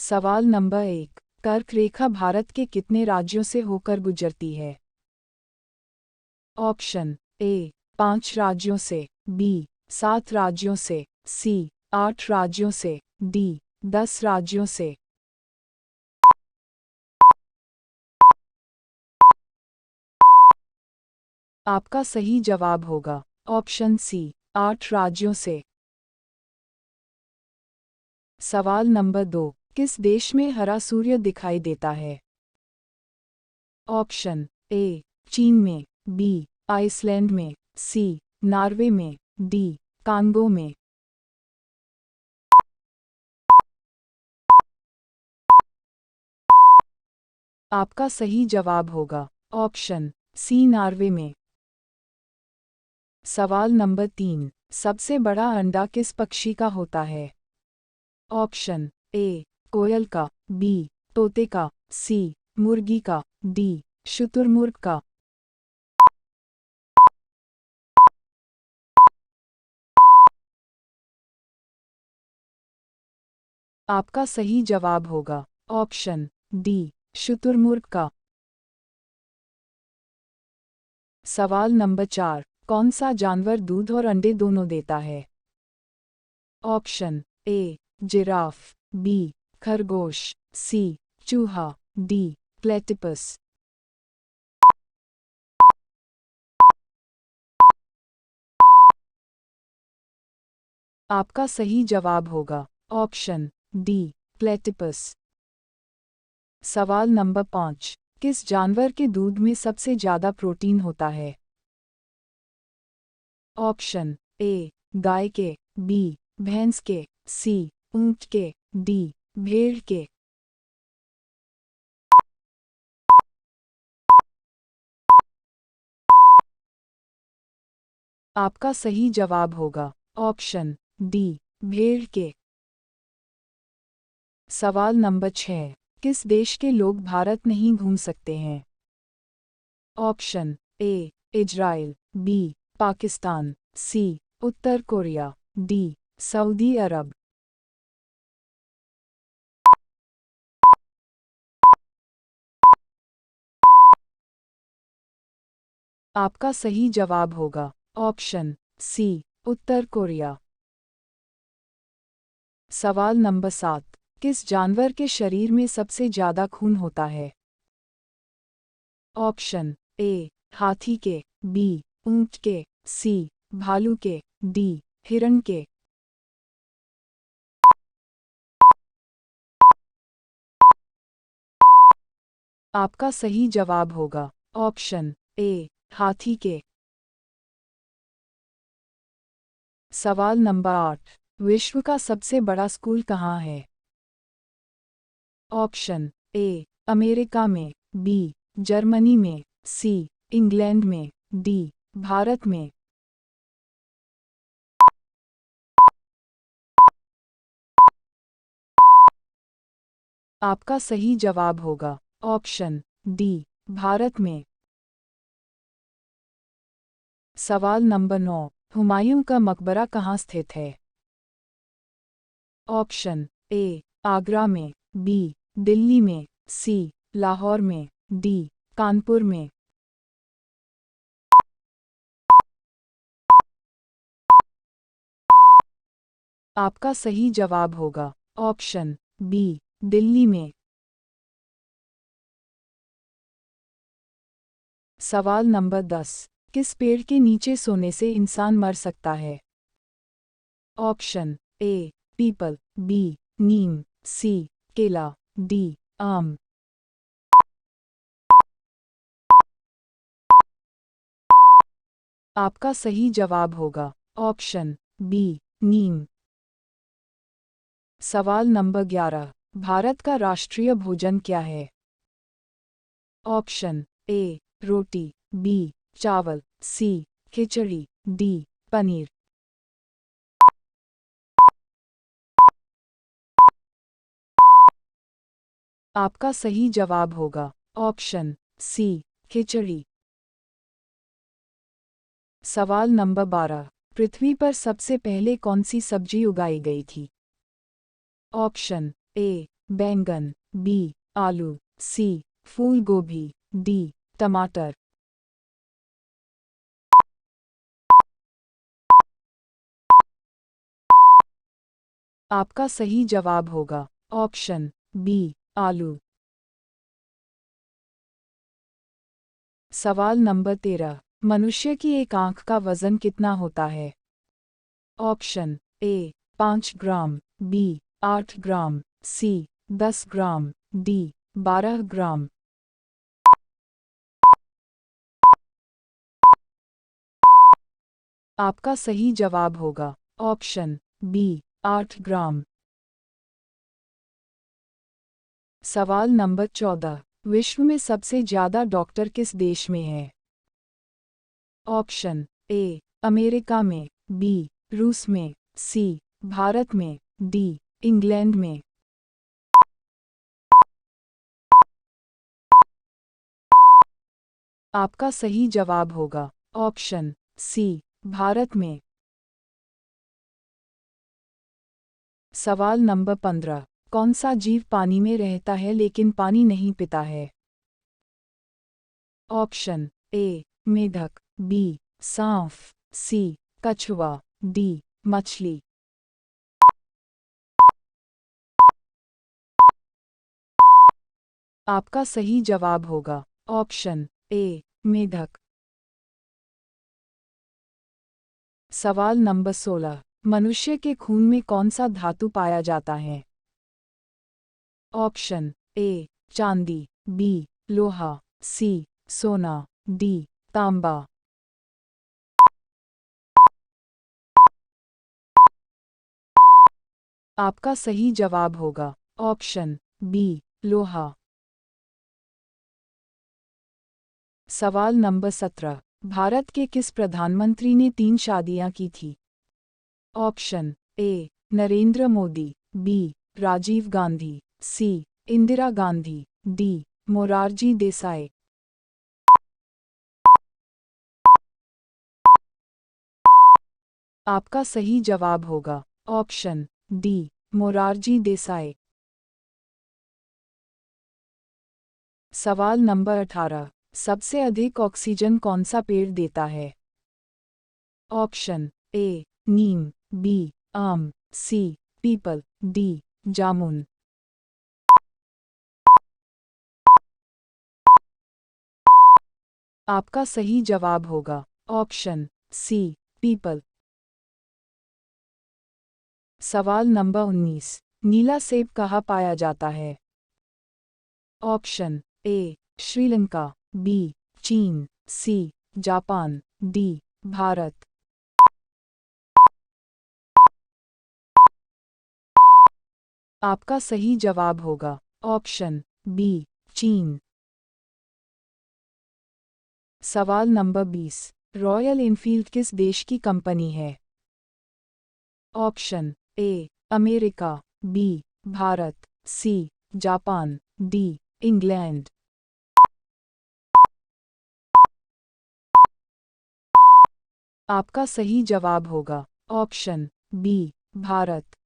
सवाल नंबर 1। कर्क रेखा भारत के कितने राज्यों से होकर गुजरती है? ऑप्शन ए 5 राज्यों से, बी 7 राज्यों से, सी 8 राज्यों से, डी 10 राज्यों से। आपका सही जवाब होगा ऑप्शन सी 8 राज्यों से। सवाल नंबर 2। किस देश में हरा सूर्य दिखाई देता है? ऑप्शन ए चीन में, बी आइसलैंड में, सी नॉर्वे में, डी कांगो में। आपका सही जवाब होगा ऑप्शन सी नॉर्वे में। सवाल नंबर 3। सबसे बड़ा अंडा किस पक्षी का होता है? ऑप्शन ए कोयल का, बी तोते का, सी मुर्गी का, डी शुतुरमुर्ग का। आपका सही जवाब होगा ऑप्शन डी शुतुरमुर्ग का। सवाल नंबर 4। कौन सा जानवर दूध और अंडे दोनों देता है? ऑप्शन ए जिराफ, बी खरगोश, सी चूहा, डी प्लेटिपस। आपका सही जवाब होगा ऑप्शन डी प्लेटिपस। सवाल नंबर 5। किस जानवर के दूध में सबसे ज्यादा प्रोटीन होता है? ऑप्शन ए गाय के, बी भैंस के, सी ऊंट के, डी भेड़ के। आपका सही जवाब होगा ऑप्शन डी भेड़ के। सवाल नंबर 6। किस देश के लोग भारत नहीं घूम सकते हैं? Option A Israel, B Pakistan, C उत्तर कोरिया, डी सऊदी अरब। आपका सही जवाब होगा ऑप्शन सी उत्तर कोरिया। सवाल नंबर 7। किस जानवर के शरीर में सबसे ज्यादा खून होता है? ऑप्शन ए हाथी के, बी ऊंट के, सी भालू के, डी हिरण के। आपका सही जवाब होगा ऑप्शन ए हाथी के। सवाल नंबर 8। विश्व का सबसे बड़ा स्कूल कहाँ है? ऑप्शन ए अमेरिका में, बी जर्मनी में, सी इंग्लैंड में, डी भारत में। आपका सही जवाब होगा ऑप्शन डी भारत में। सवाल नंबर 9। हुमायूं का मकबरा कहाँ स्थित है? ऑप्शन ए आगरा में, बी दिल्ली में, सी लाहौर में, डी कानपुर में। आपका सही जवाब होगा ऑप्शन बी दिल्ली में। सवाल नंबर 10। किस पेड़ के नीचे सोने से इंसान मर सकता है? ऑप्शन ए पीपल, बी नीम, सी केला, डी आम। आपका सही जवाब होगा ऑप्शन बी नीम। सवाल नंबर 11। भारत का राष्ट्रीय भोजन क्या है? ऑप्शन ए रोटी, बी चावल, सी खिचड़ी, डी पनीर। आपका सही जवाब होगा ऑप्शन सी खिचड़ी। सवाल नंबर 12। पृथ्वी पर सबसे पहले कौन सी सब्जी उगाई गई थी? ऑप्शन ए बैंगन, बी आलू, सी फूल गोभी, डी टमाटर। आपका सही जवाब होगा ऑप्शन बी आलू। सवाल नंबर 13। मनुष्य की एक आंख का वजन कितना होता है? Option A 5 gram, B 8 gram, C 10 gram, D 12 gram. आपका सही जवाब होगा ऑप्शन बी 8 ग्राम। सवाल नंबर 14। विश्व में सबसे ज्यादा डॉक्टर किस देश में है? ऑप्शन ए अमेरिका में, बी रूस में, सी भारत में, डी इंग्लैंड में। आपका सही जवाब होगा ऑप्शन सी भारत में। सवाल नंबर 15। कौन सा जीव पानी में रहता है लेकिन पानी नहीं पीता है? ऑप्शन ए मेढक, बी सांप, सी कछुआ, डी मछली। आपका सही जवाब होगा ऑप्शन ए मेढक। सवाल नंबर 16। मनुष्य के खून में कौन सा धातु पाया जाता है? ऑप्शन ए चांदी, बी लोहा, सी सोना, डी तांबा। आपका सही जवाब होगा ऑप्शन बी लोहा। सवाल नंबर 17। भारत के किस प्रधानमंत्री ने 3 शादियां की थी? Option A Narendra Modi, B Rajiv Gandhi, C Indira Gandhi, D Morarji Desai. आपका सही जवाब होगा ऑप्शन डी मोरारजी देसाई। सवाल नंबर 18। सबसे अधिक ऑक्सीजन कौन सा पेड़ देता है? ऑप्शन ए नीम, बी आम, सी पीपल, डी जामुन। आपका सही जवाब होगा ऑप्शन सी पीपल। सवाल नंबर 19। नीला सेब कहाँ पाया जाता है? ऑप्शन ए श्रीलंका, बी चीन, सी जापान, डी भारत। आपका सही जवाब होगा ऑप्शन बी चीन। सवाल नंबर 20। रॉयल एनफील्ड किस देश की कंपनी है? Option A America, B Bharat, C Japan, D England. आपका सही जवाब होगा ऑप्शन बी भारत।